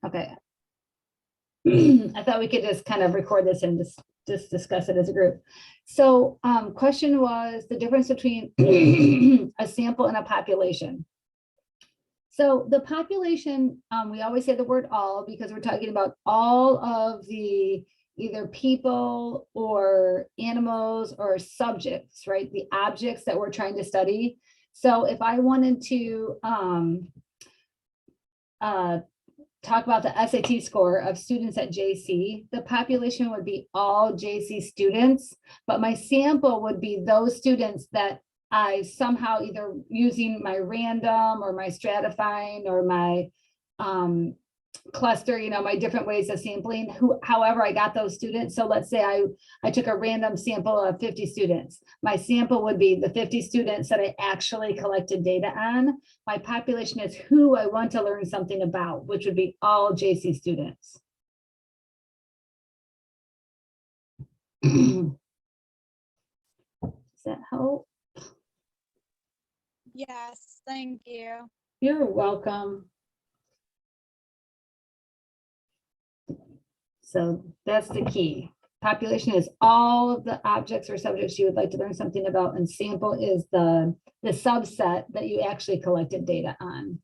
Okay. I thought we could just kind of record this and just discuss it as a group. So question was the difference between a sample and a population. So the population, we always say the word all because we're talking about all of the either people or animals or subjects, right? The objects that we're trying to study. So if I wanted to talk about the SAT score of students at JC, the population would be all JC students, but my sample would be those students that I somehow either using my random or my stratifying or my cluster, my different ways of sampling, however I got those students. So let's say I took a random sample of 50 students. My sample would be the 50 students that I actually collected data on. My population is who I want to learn something about, which would be all JC students. Does that help? Yes, thank you. You're welcome. So that's the key. Population is all of the objects or subjects you would like to learn something about, and sample is the subset that you actually collected data on.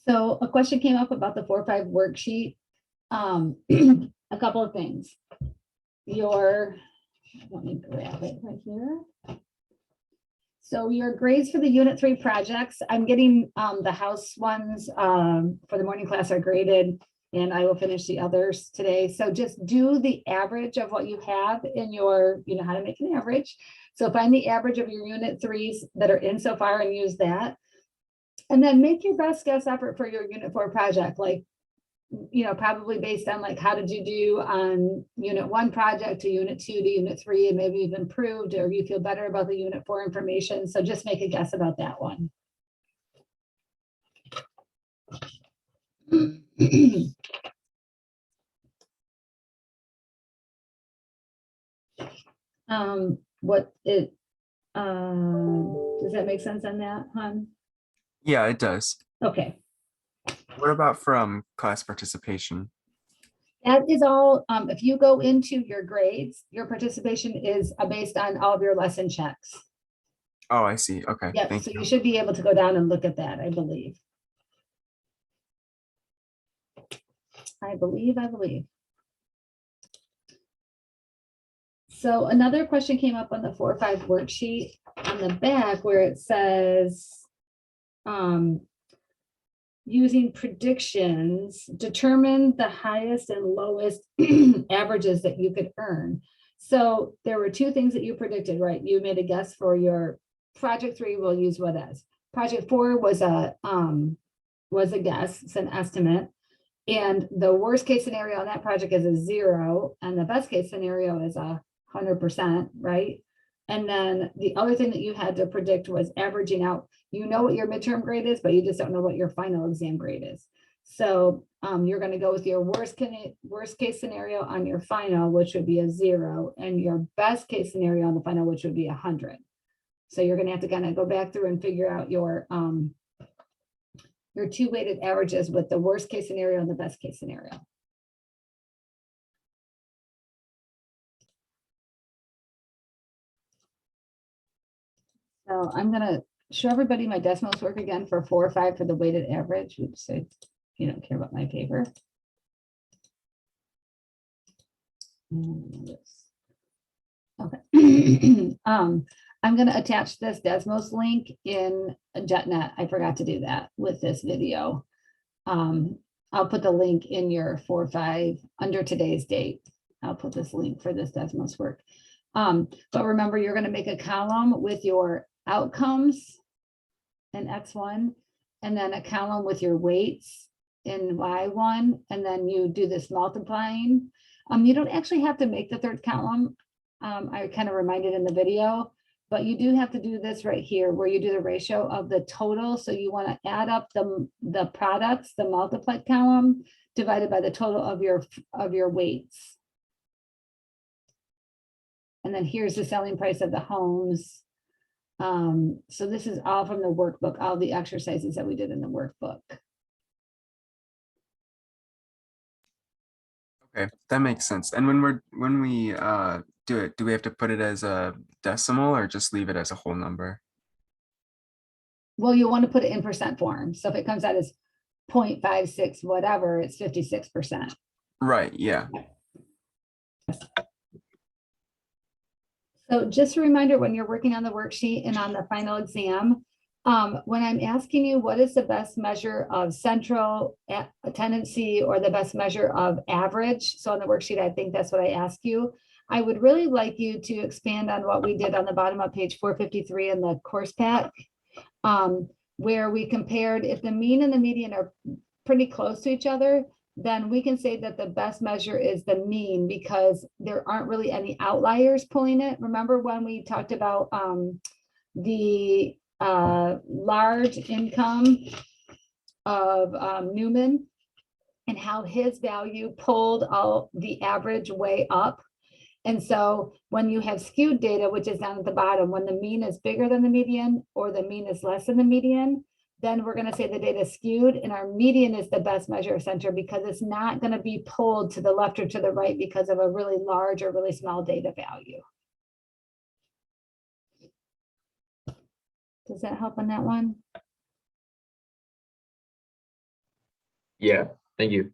So a question came up about the 4-5 worksheet. A couple of things. Let me grab it right here. So your grades for the Unit 3 projects, I'm getting the house ones for the morning class are graded, and I will finish the others today. So just do the average of what you have in your, you know how to make an average. So find the average of your Unit 3s that are in so far and use that. And then make your best guess effort for your Unit 4 project, like, probably based on like how did you do on Unit 1 project to Unit 2 to Unit 3, and maybe you've improved or you feel better about the Unit 4 information. So just make a guess about that one. Does that make sense on that, hon? Yeah, it does. Okay. What about from class participation? That is all, if you go into your grades, your participation is based on all of your lesson checks. Oh, I see. Okay, Yep, thank so you. you should be able to go down and look at that, I believe. I believe. So another question came up on the 4-5 worksheet on the back where it says, using predictions, determine the highest and lowest averages that you could earn. So there were two things that you predicted, right? You made a guess for your project 3, we'll use what as. Project 4 was a guess, it's an estimate. And the worst case scenario on that project is a 0, and the best case scenario is 100%, right? And then the other thing that you had to predict was averaging out. You know what your midterm grade is, but you just don't know what your final exam grade is. So you're going to go with your worst case scenario on your final, which would be a 0, and your best case scenario on the final, which would be 100. So you're going to have to kind of go back through and figure out your 2 weighted averages with the worst case scenario and the best case scenario. So I'm going to show everybody my decimals work again for 4 or 5 for the weighted average. Oops, so you don't care about my paper. Okay. I'm going to attach this Desmos link in JetNet. I forgot to do that with this video. I'll put the link in your 4-5 under today's date. I'll put this link for this Desmos work. But remember, you're going to make a column with your outcomes in X1, and then a column with your weights in Y1, and then you do this multiplying. You don't actually have to make the third column. I kind of reminded in the video, but you do have to do this right here where you do the ratio of the total. So you want to add up the products, the multiplied column divided by the total of your weights. And then here's the selling price of the homes. So this is all from the workbook, all the exercises that we did in the workbook. Okay, that makes sense. And when we do it, do we have to put it as a decimal or just leave it as a whole number? Well, you want to put it in percent form. So if it comes out as 0.56, whatever, it's 56%. Right, yeah. So just a reminder, when you're working on the worksheet and on the final exam, when I'm asking you what is the best measure of central tendency or the best measure of average, so on the worksheet, I think that's what I ask you. I would really like you to expand on what we did on the bottom of page 453 in the course pack, where we compared if the mean and the median are pretty close to each other, then we can say that the best measure is the mean because there aren't really any outliers pulling it. Remember when we talked about the large income of Newman and how his value pulled all the average way up? And so when you have skewed data, which is down at the bottom, when the mean is bigger than the median or the mean is less than the median, then we're going to say the data is skewed, and our median is the best measure of center because it's not going to be pulled to the left or to the right because of a really large or really small data value. Does that help on that one? Yeah, thank you.